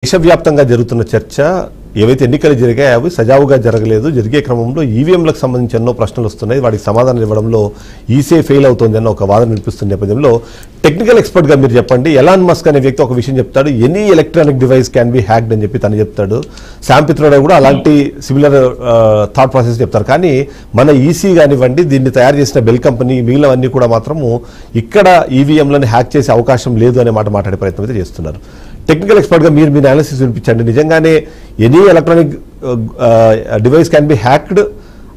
దేశవ్యాప్తంగా జరుగుతున్న చర్చ ఏవైతే ఎన్నికలు జరిగాయో అవి సజావుగా జరగలేదు. జరిగే క్రమంలో ఈవీఎంలకు సంబంధించి ఎన్నో ప్రశ్నలు వస్తున్నాయి. వాటికి సమాధానం ఇవ్వడంలో ఈసీ ఫెయిల్ అవుతోందన్న ఒక వాదన వినిపిస్తున్న నేపథ్యంలో టెక్నికల్ ఎక్స్పర్ట్గా మీరు చెప్పండి, ఎలాన్ మస్క్ అనే వ్యక్తి ఒక విషయం చెప్తాడు, any electronic device can be hacked అని చెప్పి తను చెప్తాడు. శామ్ పిత్రోడా కూడా అలాంటి సిమిలర్ థాట్ ప్రాసెస్ చెప్తారు. కానీ మన ఈసీ కానివ్వండి, దీన్ని తయారు చేసిన బెల్ కంపెనీ, మిగిలినవన్నీ కూడా మాత్రము ఇక్కడ ఈవీఎంలను హ్యాక్ చేసే అవకాశం లేదు అనే మాట మాట్లాడే ప్రయత్నం అయితే చేస్తున్నారు. టెక్నికల్ ఎక్స్పర్ట్గా మీరు మీ అనాలిసిస్ వినిపించండి. నిజంగానే any electronic device can be hacked,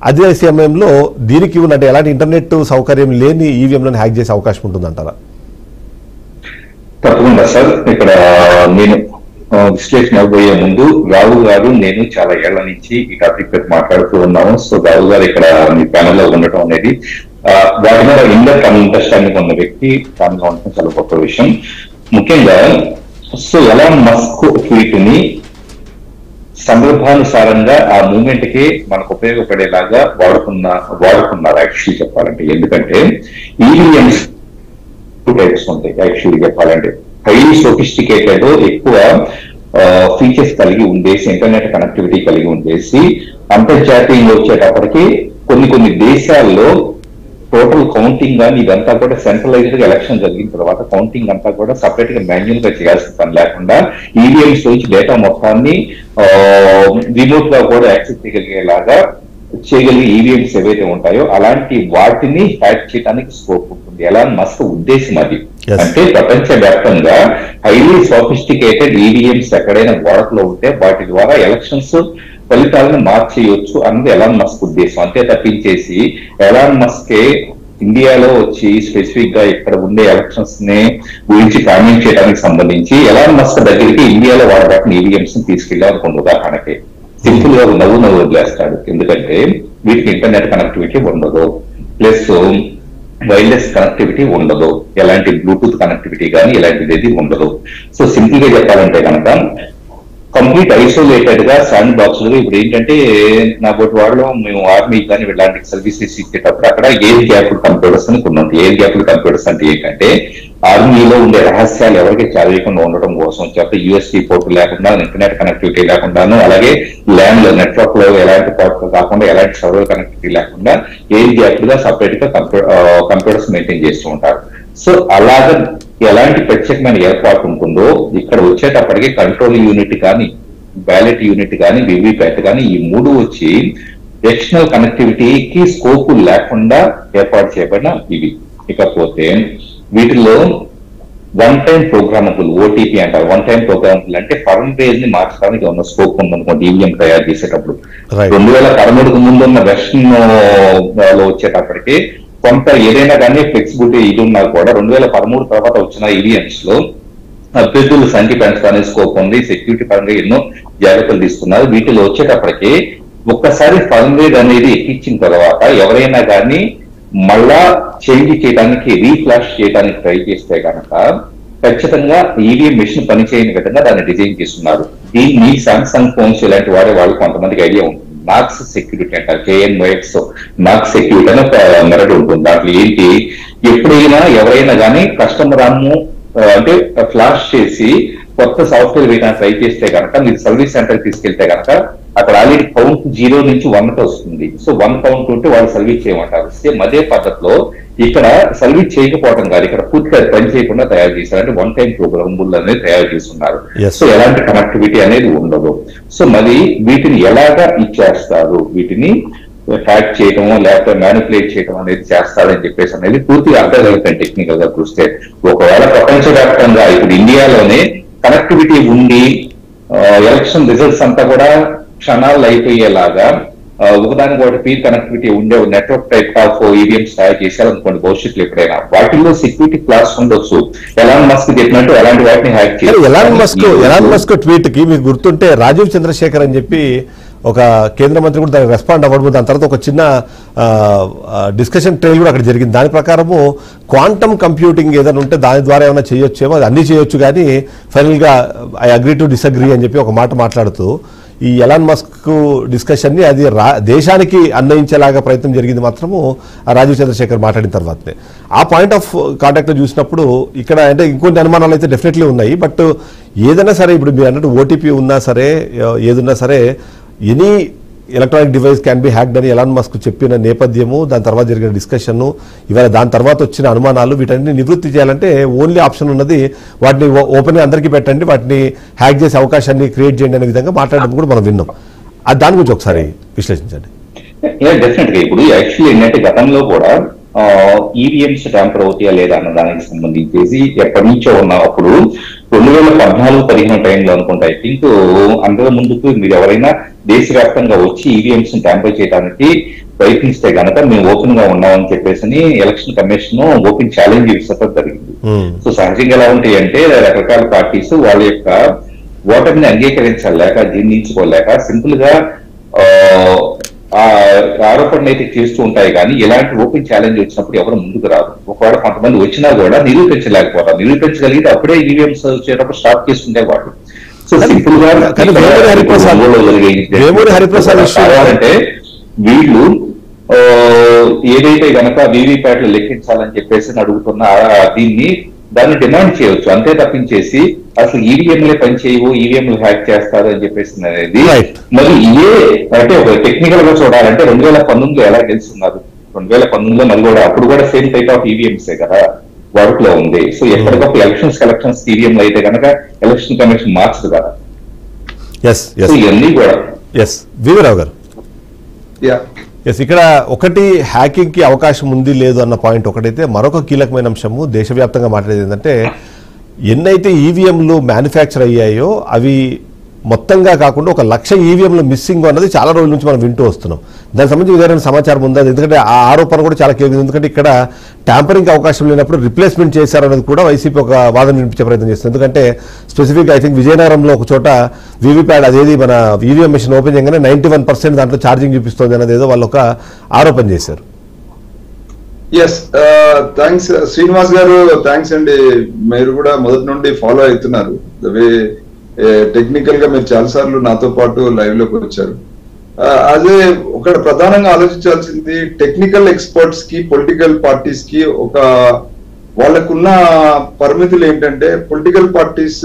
అదే సమయంలో దీనికి ఉన్నట్టు ఎలాంటి ఇంటర్నెట్ సౌకర్యం లేని ఈవీఎంలను హ్యాక్ చేసే అవకాశం ఉంటుందంటారా? తప్పకుండా సార్. ఇక్కడ నేను విశ్లేషణ పోయే ముందు రావు గారు నేను చాలా ఏళ్ల నుంచి ఈ టాపిక్ మాట్లాడుతూ ఉన్నాము. సో రావు గారు ఇక్కడ మీ ప్యానెల్ లో ఉండటం అనేది వాటి మీద ఇండెప్త్ అండర్స్టాండింగ్ ఉన్న వ్యక్తి దానిలో ఉండటం చాలా గొప్ప విషయం. ముఖ్యంగా సో ఎలాన్ మస్క్ ట్వీట్ ని సందర్భానుసారంగా ఆ మూమెంట్ కి మనకు ఉపయోగపడేలాగా వాడుకున్నారు యాక్చువల్లీ చెప్పాలంటే. ఎందుకంటే ఈవీఎంస్ టైప్స్ ఉంటాయి యాక్చువల్లీ చెప్పాలంటే. హైలీ సోఫిస్టికేటెడ్, ఎక్కువ ఫీచర్స్ కలిగి ఉండేసి, ఇంటర్నెట్ కనెక్టివిటీ కలిగి ఉండేసి, అంతర్జాతీయంగా వచ్చేటప్పటికి కొన్ని దేశాల్లో టోటల్ కౌంటింగ్ కానీ ఇదంతా కూడా సెంట్రలైజ్డ్ గా ఎలక్షన్ జరిగిన తర్వాత కౌంటింగ్ అంతా కూడా సపరేట్ గా మాన్యువల్ గా చేయాల్సిన పని లేకుండా ఈవీఎంస్ నుంచి డేటా మొత్తాన్ని రిమోట్ గా కూడా యాక్సెస్ చేయగలిగేలాగా చేయగలిగే ఈవీఎంస్ ఏవైతే ఉంటాయో అలాంటి వాటిని హ్యాక్ చేయడానికి స్కోప్ ఉంటుంది. ఎలాన్ మస్క్ ఉద్దేశం అది. అంటే ప్రపంచ వ్యాప్తంగా హైలీ సోఫిస్టికేటెడ్ ఈవీఎంస్ ఎక్కడైనా వాడకలో ఉంటే వాటి ద్వారా ఎలక్షన్స్ ఫలితాలను మార్చేయొచ్చు అన్నది ఎలాన్ మస్క్ ఉద్దేశం. అంతే తప్పించేసి ఎలాన్ మస్కే ఇండియాలో వచ్చి స్పెసిఫిక్ గా ఇక్కడ ఉండే ఎలక్షన్స్ ని గురించి కామెంట్ చేయడానికి సంబంధించి ఎలాన్ మస్క్ దగ్గరికి ఇండియాలో వాడబట్టిన ఈవీఎంస్ ని తీసుకెళ్ళాం అనుకోండి ఉదాహరణకి, సింపుల్ గా నవ్వు వదిలేస్తాడు. ఎందుకంటే వీటికి ఇంటర్నెట్ కనెక్టివిటీ ఉండదు, ప్లస్ వైర్లెస్ కనెక్టివిటీ ఉండదు, ఎలాంటి బ్లూటూత్ కనెక్టివిటీ కానీ ఇలాంటిది ఉండదు. సో సింపుల్ గా చెప్పాలంటే కనుక కంప్లీట్ ఐసోలేటెడ్ గా శాండ్ బాక్స్ లో ఇప్పుడు ఏంటంటే నా బోటి వాళ్ళలో మేము ఆర్మీ కానీ ఇలాంటి సర్వీసెస్ ఇచ్చేటప్పుడు అక్కడ ఎయిర్ గ్యాప్డ్ కంప్యూటర్స్ అని కొన్ని ఉంటాయి. ఎయిర్ గ్యాప్డ్ కంప్యూటర్స్ అంటే ఏంటంటే ఆర్మీలో ఉండే రహస్యాలు ఎవరికి చదివకుండా ఉండడం కోసం చెప్పి యూఎస్బీ పోర్ట్ లేకుండా, ఇంటర్నెట్ కనెక్టివిటీ లేకుండాను, అలాగే ల్యాండ్ లో నెట్వర్క్ లో ఎలాంటి పోర్ట్ కాకుండా, ఎలాంటి సర్వర్ కనెక్టివిటీ లేకుండా ఎయిర్ గ్యాప్డ్ గా సపరేట్ గా కంప్యూటర్స్ మెయింటైన్ చేస్తూ ఉంటారు. సో అలాగే ఎలాంటి ప్రత్యేకమైన ఏర్పాటు ఉంటుందో ఇక్కడ వచ్చేటప్పటికి కంట్రోల్ యూనిట్ కానీ, బ్యాలెట్ యూనిట్ కానీ, వివిప్యాట్ కానీ ఈ మూడు వచ్చి ఎక్స్టర్నల్ కనెక్టివిటీకి స్కోప్ లేకుండా ఏర్పాటు చేయబడిన ఇవి. ఇకపోతే వీటిలో వన్ టైం ప్రోగ్రామబుల్, ఓటీపీ అంటారు. వన్ టైం ప్రోగ్రామబుల్ అంటే ఫర్మ్వేర్ ని మార్చడానికి ఉన్న స్కోప్ ఉందనుకోండి ఈవీఎం తయారు చేసేటప్పుడు. 2013కు ముందు ఉన్న వెర్షన్ లో వచ్చేటప్పటికి కొంత ఏదైనా కానీ ఫ్లెక్సిబిలిటీ ఇది ఉన్నా కూడా 2013 తర్వాత వచ్చిన ఈవీఎంస్ లో అభ్యర్థుల సంఖ్య పెంచడానికి స్కోప్ ఉంది. సెక్యూరిటీ పరంగా ఎన్నో జాగ్రత్తలు తీసుకున్నారు. వీటిలో వచ్చేటప్పటికి ఒక్కసారి ఫర్మ్వేర్ అనేది ఎక్కించిన తర్వాత ఎవరైనా కానీ మళ్ళా చేంజ్ చేయడానికి, రీఫ్లాష్ చేయడానికి ట్రై చేస్తే కనుక ఖచ్చితంగా ఈవీఎం మెషిన్ పనిచేయని విధంగా దాన్ని డిజైన్ చేస్తున్నారు. దీన్ని సామ్సంగ్ ఫోన్స్ ఇలాంటి వాడే వాళ్ళు కొంతమందికి ఐడియా ఉంటుంది. నాక్స్ సెక్యూరిటీ అంటారు, KNYX నాక్స్ సెక్యూరిటీ అని ఒక మెరడ్ ఉంటుంది. దాంట్లో ఏంటి, ఎప్పుడైనా ఎవరైనా కానీ కస్టమర్ అంటే ఫ్లాష్ చేసి కొత్త సాఫ్ట్వేర్ వేయడానికి ట్రై చేస్తే కనుక మీరు సర్వీస్ సెంటర్ తీసుకెళ్తే కనుక అక్కడ ఆల్రెడీ కౌంట్ 0 నుంచి 1 వస్తుంది. సో 1 కౌంట్ ఉంటే వాళ్ళు సర్వీస్ చేయమంటారు. సేమ్ అదే పద్ధతిలో ఇక్కడ సర్వీస్ చేయకపోవడం కాదు, ఇక్కడ పూర్తిగా పని చేయకుండా తయారు చేశారు. అంటే వన్ టైం ప్రోగ్రామబుల్ అనేది తయారు చేస్తున్నారు. సో ఎలాంటి కనెక్టివిటీ అనేది ఉండదు. సో మరి వీటిని ఎలాగా ఇచ్చేస్తారు, వీటిని హ్యాక్ చేయటమో లేకపోతే మ్యానిపులేట్ చేయడం అనేది చేస్తారని చెప్పేసి అనేది పూర్తిగా అర్థం కలుగుతాయి టెక్నికల్ గా చూస్తే. ఒకవేళ ప్రపంచవ్యాప్తంగా ఇప్పుడు ఇండియాలోనే కనెక్టివిటీ ఉండి ఎలక్షన్ రిజల్ట్స్ అంతా కూడా క్షణాలు అయిపోయేలాగా ఒకదానికి ఒకటి పీర్ కనెక్టివిటీ ఉండే నెట్వర్క్ టైప్ ఆఫ్ ఈవీఎంస్ తయారు చేశారనుకోండి భవిష్యత్తులో ఎప్పుడైనా, వాటిల్లో సెక్యూరిటీ క్లాస్ ఉండొచ్చు. ఎలాన్ మస్క్ చెప్పినట్టు అలాంటి వాటిని హ్యాక్ చేయాలి. ఎలాన్ మస్క్ ట్వీట్ కి మీకు గుర్తుంటే రాజీవ్ చంద్రశేఖర్ అని చెప్పి ఒక కేంద్ర మంత్రి కూడా దానికి రెస్పాండ్ అవ్వడం, దాని తర్వాత ఒక చిన్న డిస్కషన్ ట్రైల్ కూడా అక్కడ జరిగింది. దాని ప్రకారము క్వాంటమ్ కంప్యూటింగ్ ఏదైనా ఉంటే దాని ద్వారా ఏమైనా చేయొచ్చేమో, అది అన్ని చేయొచ్చు, కానీ ఫైనల్గా ఐ అగ్రీ టు డిసగ్రీ అని చెప్పి ఒక మాట మాట్లాడుతూ ఈ ఎలాన్ మస్క్ డిస్కషన్ ని అది దేశానికి అన్వయించేలాగా ప్రయత్నం జరిగింది మాత్రము రాజీవ్ చంద్రశేఖర్ మాట్లాడిన తర్వాతనే. ఆ పాయింట్ ఆఫ్ కాంటాక్ట్ చూసినప్పుడు ఇక్కడ అంటే ఇంకొన్ని అనుమానాలు అయితే డెఫినెట్లీ ఉన్నాయి. బట్ ఏదైనా సరే ఇప్పుడు మీరు అన్నట్టు ఓటీపీ ఉన్నా సరే ఏదున్నా సరే any electronic device can be hacked అని ఎలాన్ మస్క్ చెప్పిన నేపథ్యము, దాని తర్వాత జరిగిన డిస్కషన్, ఇవాళ దాని తర్వాత వచ్చిన అనుమానాలు, వీటన్ని నివృత్తి చేయాలంటే ఓన్లీ ఆప్షన్ ఉన్నది వాటిని ఓపెన్గా అందరికీ పెట్టండి, వాటిని హ్యాక్ చేసే అవకాశాన్ని క్రియేట్ చేయండి అనే విధంగా మాట్లాడడం కూడా మనం విన్నాం. దాని గురించి ఒకసారి విశ్లేషించండి. డెఫినెట్ గా ఇప్పుడు యాక్చువల్లీ ఏంటంటే గతంలో కూడా ఈవీఎంస్ ట్యాంపర్ అవుతాయా లేదా అన్న దానికి సంబంధించేసి ఎప్పటి నుంచో ఉన్నప్పుడు 2014-15 టైంలో అనుకుంటా, ఐ థింక్ అంతకు ముందుకు మీరు ఎవరైనా దేశవ్యాప్తంగా వచ్చి ఈవీఎంస్ ట్యాంపర్ చేయడానికి ప్రయత్నిస్తే కనుక మేము ఓపెన్ గా ఉన్నామని చెప్పేసి ఎలక్షన్ కమిషన్ ఓపెన్ ఛాలెంజ్ విసరడం జరిగింది. సో సహజంగా ఎలా ఉంటాయి అంటే రకరకాల పార్టీస్ వాళ్ళ యొక్క ఓటమిని అంగీకరించలేక, జీర్ణించుకోలేక సింపుల్ గా ఆరోపణలు అయితే చేస్తూ ఉంటాయి, కానీ ఎలాంటి ఓపెన్ ఛాలెంజ్ వచ్చినప్పుడు ఎవరు ముందుకు రాదు. ఒకవేళ కొంతమంది వచ్చినా కూడా నిరూపించలేకపోతారు. నిరూపించగలిగితే అప్పుడే ఈవీఎంస్ వచ్చేటప్పుడు స్టాప్ చేసుకుంటే వాడు. సో సింపుల్ గా అంటే వీళ్ళు ఏదైతే గనక వీవీప్యాట్లు లెక్కించాలని చెప్పేసి అడుగుతున్న దాన్ని డిమాండ్ చేయొచ్చు, అంతే తప్పించేసి అసలు ఈవీఎంలే పనిచేయవు, ఈవీఎంలు హ్యాక్ చేస్తారు అని చెప్పేసి అనేది మరి అంటే ఒక టెక్నికల్ గా చూడాలంటే 2019లో ఎలా గెలుస్తున్నారు, 2019లో మరి కూడా అప్పుడు కూడా సేమ్ టైప్ ఆఫ్ ఈవీఎంసే కదా వర్క్ లో ఉంది. సో ఎప్పటికప్పుడు ఎలక్షన్స్ ఈవీఎంలు అయితే కనుక ఎలక్షన్ కమిషన్ మార్చదు కదా. ఇవన్నీ కూడా వీవరావు గారు ఇక్కడ ఒకటి హ్యాకింగ్ కి అవకాశం ఉంది లేదు అన్న పాయింట్ ఒకటైతే, మరొక కీలకమైన అంశము దేశవ్యాప్తంగా మాట్లాడేది ఏంటంటే ఎన్నైతే ఈవీఎంలు మ్యానుఫ్యాక్చర్ అయ్యాయో అవి మొత్తంగా కాకుండా 1,00,000 ఈవీఎంలు మిస్సింగ్ అన్నది చాలా రోజుల నుంచి మనం వింటూ వస్తున్నాం. దానికి సంబంధించి ఏదైనా సమాచారం ఉందా? ఎందుకంటే ఆ ఆరోపణ కూడా చాలా కీలకం. ఎందుకంటే ఇక్కడ ట్యాంపరింగ్ అవకాశం లేనప్పుడు రిప్లేస్మెంట్ చేశారనేది కూడా వైసీపీ ఒక వాదన వినిపించే ప్రయత్నం చేస్తుంది. ఎందుకంటే స్పెసిఫిక్ ఐ థింక్ విజయనగరంలో ఒక చోట వీవీప్యాడ్ అదేది మన ఈవీఎం మెషిన్ ఓపెన్ చేయగానే 91% దాంట్లో ఛార్జింగ్ చూపిస్తుంది అనేది ఏదో వాళ్ళు ఒక ఆరోపణ చేశారు. థ్యాంక్స్ శ్రీనివాస్ గారు, థ్యాంక్స్ అండి. మీరు కూడా మొదటి నుండి ఫాలో అవుతున్నారు. టెక్నికల్ గా మీరు చాలా సార్లు నాతో పాటు లైవ్ లోకి వచ్చారు. అదే ఒక ప్రధానంగా ఆలోచించాల్సింది టెక్నికల్ ఎక్స్పర్ట్స్ కి, పొలిటికల్ పార్టీస్ కి ఒక వాళ్ళకున్న పరిమితులు ఏంటంటే, పొలిటికల్ పార్టీస్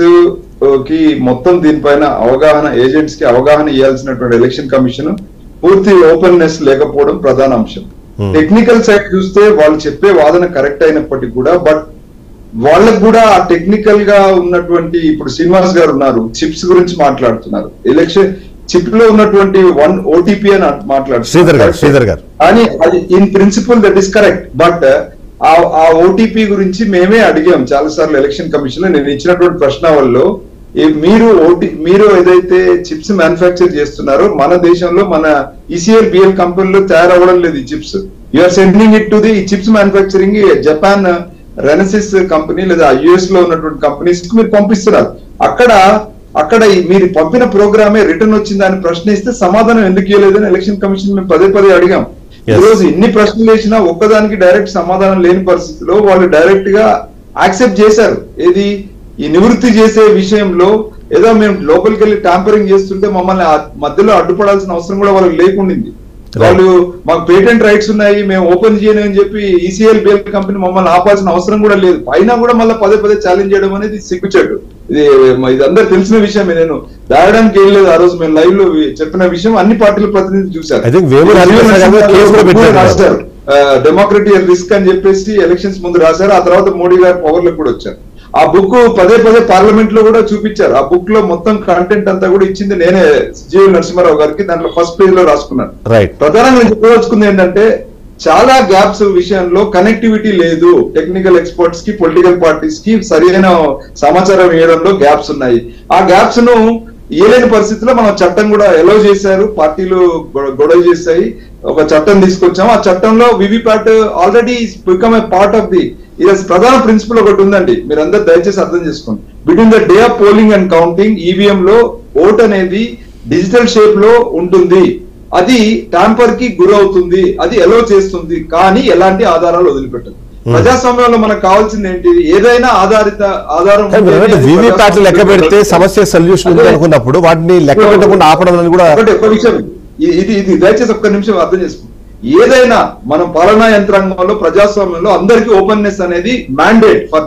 కి మొత్తం దీనిపైన అవగాహన, ఏజెంట్స్ కి అవగాహన ఇవ్వాల్సినటువంటి ఎలక్షన్ కమిషన్ పూర్తి ఓపెన్నెస్ లేకపోవడం ప్రధాన అంశం. టెక్నికల్ సైడ్ చూస్తే వాళ్ళు చెప్పే వాదన కరెక్ట్ అయినప్పటికీ కూడా, బట్ వాళ్ళకు కూడా ఆ టెక్నికల్ గా ఉన్నటువంటి, ఇప్పుడు శ్రీనివాస్ గారు ఉన్నారు, చిప్స్ గురించి మాట్లాడుతున్నారు. ఎలక్షన్ చిప్ లో ఉన్నటువంటి 1 OTP అని మాట్లాడుతున్నారు. అని అది in principle that is correct. But ఆ ఓటీపీ గురించి మేమే అడిగాం చాలా సార్లు ఎలక్షన్ కమిషన్ లో. నేను ఇచ్చినటువంటి ప్రశ్నావళిలో మీరు ఏదైతే చిప్స్ మ్యానుఫ్యాక్చర్ చేస్తున్నారో మన దేశంలో మన ఈసీఎల్ బిఎల్ కంపెనీలో తయారవ్వడం లేదు ఈ chips. You're sending it to the chips manufacturing Japan Renesas company లేదా యుఎస్ లో ఉన్నటువంటి కంపెనీస్ కి మీరు పంపిస్తున్నారు. అక్కడ మీరు పంపిన ప్రోగ్రామే రిటర్న్ వచ్చిందని ప్రశ్నిస్తే సమాధానం ఎందుకు ఇవ్వలేదని ఎలక్షన్ కమిషన్ మేము పదే అడిగాం. ఈ రోజు ఎన్ని ప్రశ్నలు వేసినా ఒక్కదానికి డైరెక్ట్ సమాధానం లేని పరిస్థితిలో వాళ్ళు డైరెక్ట్ గా యాక్సెప్ట్ చేశారు. ఏది ఈ నివృత్తి చేసే విషయంలో ఏదో మేము లోపలికి వెళ్ళి ట్యాంపరింగ్ చేస్తుంటే మమ్మల్ని మధ్యలో అడ్డుపడాల్సిన అవసరం కూడా వాళ్ళకి లేకుండింది. వాళ్ళు మాకు పేటెంట్ రైట్స్ ఉన్నాయి, మేము ఓపెన్ చేయను అని చెప్పి ఈసీఎల్ బిఎల్ కంపెనీ మమ్మల్ని ఆపాల్సిన అవసరం కూడా లేదు. అయినా కూడా మళ్ళీ పదే ఛాలెంజ్ చేయడం అనేది సిగ్గుచేటు. ఇది అందరు తెలిసిన విషయమే. నేను దాయడానికి ఏం లేదు. ఆ రోజు మేము లైవ్ లో చెప్పిన విషయం అన్ని పార్టీల ప్రతినిధులు చూశారు. రాశారు డెమోక్రటిక్ రిస్క్ అని చెప్పేసి ఎలక్షన్స్ ముందు రాశారు. ఆ తర్వాత మోడీ గారు పవర్ లో కూడా వచ్చారు. ఆ బుక్ పదే పార్లమెంట్ లో కూడా చూపించారు. ఆ బుక్ లో మొత్తం కంటెంట్ అంతా కూడా ఇచ్చింది నేనే, జీవి నరసింహారావు గారికి. దాంట్లో ఫస్ట్ పేజ్ లో రాసుకున్నాను. ప్రధానంగా నేను చెప్పదలుచుకుంది ఏంటంటే, చాలా గ్యాప్స్ విషయంలో కనెక్టివిటీ లేదు. టెక్నికల్ ఎక్స్పర్ట్స్ కి, పొలిటికల్ పార్టీస్ కి సరైన సమాచారం ఇవ్వడంలో గ్యాప్స్ ఉన్నాయి. ఆ గ్యాప్స్ ను ఇవ్వలేని పరిస్థితిలో మనం చట్టం కూడా ఎలో చేశారు. పార్టీలు గొడవ చేశాయి, ఒక చట్టం తీసుకొచ్చాము. ఆ చట్టంలో VVPAT already become a part of the. ఇది ప్రధాన ప్రిన్సిపల్ ఒకటి ఉందండి, మీరందరూ దయచేసి అర్థం చేసుకోండి. Between the day of polling and counting EVM లో ఓట్ అనేది డిజిటల్ షేప్ లో ఉంటుంది. అది ట్యాంపర్ కి గురవుతుంది, అది ఎలో చేస్తుంది, కానీ ఎలాంటి ఆధారాలు వదిలిపెట్టదు. ప్రజాస్వామ్యంలో మనకు కావాల్సింది ఏంటి? ఏదైనా ఆధారం లెక్క పెడితే సమస్య సొల్యూషన్ అనుకున్నప్పుడు వాటిని లెక్క పెట్టకుండా ఆపడం అని కూడా ఒక విషయం. ఇది దయచేసి ఒక్క నిమిషం అర్థం చేసుకోండి. ఏదైనా మనం పాలనా యంత్రాంగంలో, ప్రజాస్వామ్యంలో అందరికీ ఓపెన్నెస్ అనేది మ్యాండేట్ ఫర్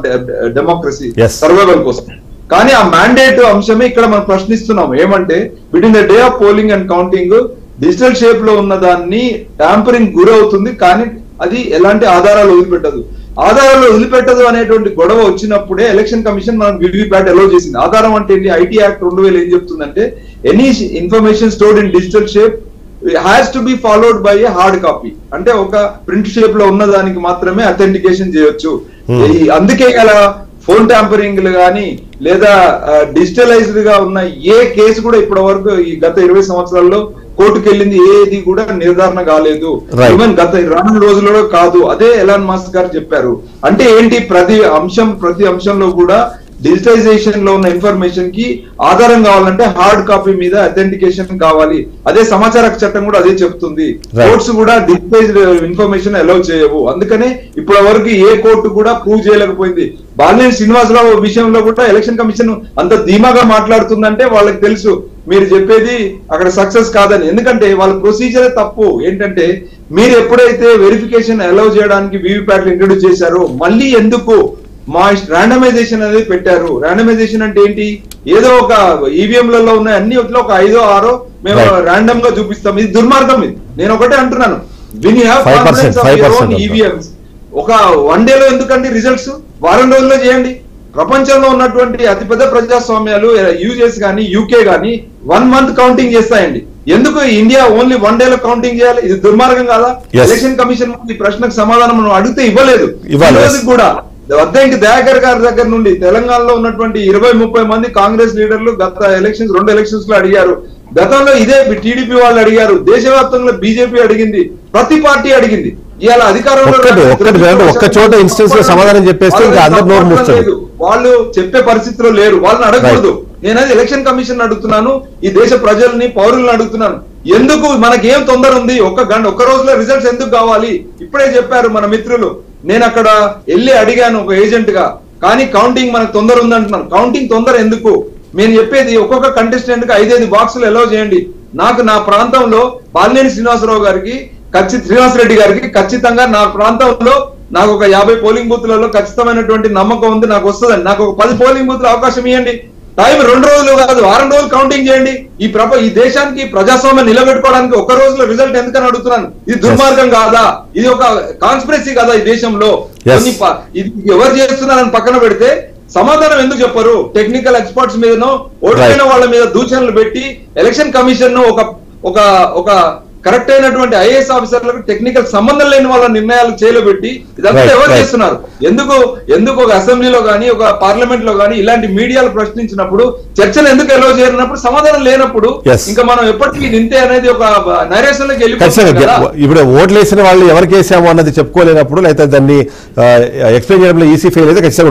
డెమోక్రసీ సర్వైవల్ కోసం. కానీ ఆ మ్యాండేట్ అంశమే ఇక్కడ మనం ప్రశ్నిస్తున్నాం. ఏమంటే between the day of polling and counting digital shape లో ఉన్న దాన్ని ట్యాంపరింగ్ గురవుతుంది, కానీ అది ఎలాంటి ఆధారాలు వదిలిపెట్టదు. ఆధారాలు వదిలిపెట్టదు అనేటువంటి గొడవ వచ్చినప్పుడే ఎలక్షన్ కమిషన్ మనం వివిప్యాట్ అలౌ చేసింది. ఆధారం అంటే ఏంటి? ఐటీ యాక్ట్ 2000 ఏం చెప్తుందంటే any information stored in digital shape has to be followed by A hard copy. అంటే ఒక ప్రింట్ షేప్ లో ఉన్న దానికి మాత్రమే అథెంటికేషన్ చేయొచ్చు. అందుకే అలా ఫోన్ ట్యాంపరింగ్ కానీ లేదా డిజిటలైజ్డ్ గా ఉన్న ఏ కేసు కూడా ఇప్పటి వరకు ఈ గత 20 సంవత్సరాల్లో కోర్టుకు వెళ్ళింది ఏది కూడా నిర్ధారణ కాలేదు. ఈవెన్ గత 2 రోజులలో కాదు. అదే ఎలాన్ మస్క్ గారు చెప్పారు. అంటే ఏంటి? ప్రతి అంశంలో కూడా డిజిటైజేషన్ లో ఉన్న ఇన్ఫర్మేషన్ కి ఆధారం కావాలంటే హార్డ్ కాపీ మీద అథెంటికేషన్ కావాలి. అదే సమాచార చట్టం కూడా అదే చెప్తుంది. కోర్ట్స్ కూడా డిజిటైజ్డ్ ఇన్ఫర్మేషన్ అలౌ చేయవు. అందుకనే ఇప్పటి వరకు ఏ కోర్టు కూడా ప్రూవ్ చేయలేకపోయింది. బాలినేని శ్రీనివాసరావు విషయంలో కూడా ఎలక్షన్ కమిషన్ అంత ధీమాగా మాట్లాడుతుందంటే వాళ్ళకి తెలుసు మీరు చెప్పేది అక్కడ సక్సెస్ కాదని. ఎందుకంటే వాళ్ళ ప్రొసీజరే తప్పు. ఏంటంటే మీరు ఎప్పుడైతే వెరిఫికేషన్ అలౌ చేయడానికి వీవీప్యాట్ ఇంట్రొడ్యూస్ చేశారో మళ్ళీ ఎందుకు మా ర్యాండమైజేషన్ అనేది పెట్టారు? ర్యాండమైజేషన్ అంటే ఏంటి? ఏదో ఒక ఈవీఎంలలో ఉన్న అన్ని ఒక 5 or 6 మేము ర్యాండమ్ గా చూపిస్తాం. ఇది దుర్మార్గం. ఇది నేను ఒకటే అంటున్నాను. ఈవీఎంస్ ఒక 1 day లో ఎందుకండి రిజల్ట్స్? వారం రోజుల్లో చేయండి. ప్రపంచంలో ఉన్నటువంటి అతిపెద్ద ప్రజాస్వామ్యాలు యూఎస్ కానీ యూకే కానీ 1 month కౌంటింగ్ చేస్తాయండి. ఎందుకు ఇండియా ఓన్లీ 1 day లో కౌంటింగ్ చేయాలి? ఇది దుర్మార్గం కాదా? ఎలక్షన్ కమిషన్ ఈ ప్రశ్నకు సమాధానం మనం అడిగితే ఇవ్వలేదు. కూడా వద్దంకి దయాకర్ గారి దగ్గర నుండి తెలంగాణలో ఉన్నటువంటి 20-30 మంది కాంగ్రెస్ లీడర్లు గత 2 ఎలక్షన్స్ లో అడిగారు. గతంలో ఇదే టీడీపీ వాళ్ళు అడిగారు. దేశవ్యాప్తంగా బీజేపీ అడిగింది. ప్రతి పార్టీ అడిగింది. ఇవాళ అధికారంలో సమాధానం చెప్పేస్తే వాళ్ళు చెప్పే పరిస్థితిలో లేరు. వాళ్ళని అడగకూడదు. నేనది ఎలక్షన్ కమిషన్ అడుగుతున్నాను. ఈ దేశ ప్రజల్ని పౌరులను అడుగుతున్నాను. ఎందుకు మనకేం తొందర ఉంది? ఒక్క రోజులో రిజల్ట్స్ ఎందుకు కావాలి? ఇప్పుడే చెప్పారు మన మిత్రులు. నేను అక్కడ వెళ్ళి అడిగాను ఒక ఏజెంట్ గా, కానీ కౌంటింగ్ మనకు తొందర ఉందంటున్నాను. కౌంటింగ్ తొందర ఎందుకు? నేను చెప్పేది ఒక్కొక్క కంటెస్టెంట్ కి 5 బాక్సులు అలౌ చేయండి. నాకు నా ప్రాంతంలో బాలినేని శ్రీనివాసరెడ్డి గారికి ఖచ్చితంగా నా ప్రాంతంలో నాకు ఒక 50 పోలింగ్ బూత్లలో ఖచ్చితమైనటువంటి నమ్మకం ఉంది, నాకు వస్తుందండి. నాకు ఒక 10 పోలింగ్ బూత్లు అవకాశం ఇవ్వండి. టైం 2 రోజులు కాదు, వారం రోజులు కౌంటింగ్ చేయండి. ఈ దేశానికి ప్రజాస్వామ్యం నిలబెట్టుకోవడానికి 1 రోజులో రిజల్ట్ ఎందుకని అడుగుతున్నాను? ఇది దుర్మార్గం కాదా? ఇది ఒక కాన్స్పిరసీ కాదా ఈ దేశంలో? ఇది ఎవరు చేస్తున్నారని పక్కన పెడితే సమాధానం ఎందుకు చెప్పరు? టెక్నికల్ ఎక్స్పర్ట్స్ మీదనో ఓడిపోయిన వాళ్ళ మీద దూచనలు పెట్టి ఎలక్షన్ కమిషన్ ఒక కరెక్ట్ అయినటువంటి ఐఏఎస్ ఆఫీసర్లకు టెక్నికల్ సంబంధం లేని వాళ్ళ నిర్ణయాలు చేయబెట్టి ఇదంతా ఎవరు చేస్తున్నారు? ఎందుకు ఒక అసెంబ్లీలో గానీ ఒక పార్లమెంట్ లో గానీ ఇలాంటి మీడియాలు ప్రశ్నించినప్పుడు చర్చలు ఎందుకు ఎలో చేయనప్పుడు సమాధానం లేనప్పుడు ఇంకా మనం ఎప్పటికీ నింతే అనేది ఒక నైరేషన్లోకి వెళ్ళిపోతుంది. ఇప్పుడు ఓట్లు వేసిన వాళ్ళు ఎవరికి వేసాము అన్నది చెప్పుకోలేనప్పుడు లేకపోతే దాన్ని ఎక్స్ప్లెయిన్ చేయడంలో ఈసీ ఫెయిల్ అయితే ఖచ్చితంగా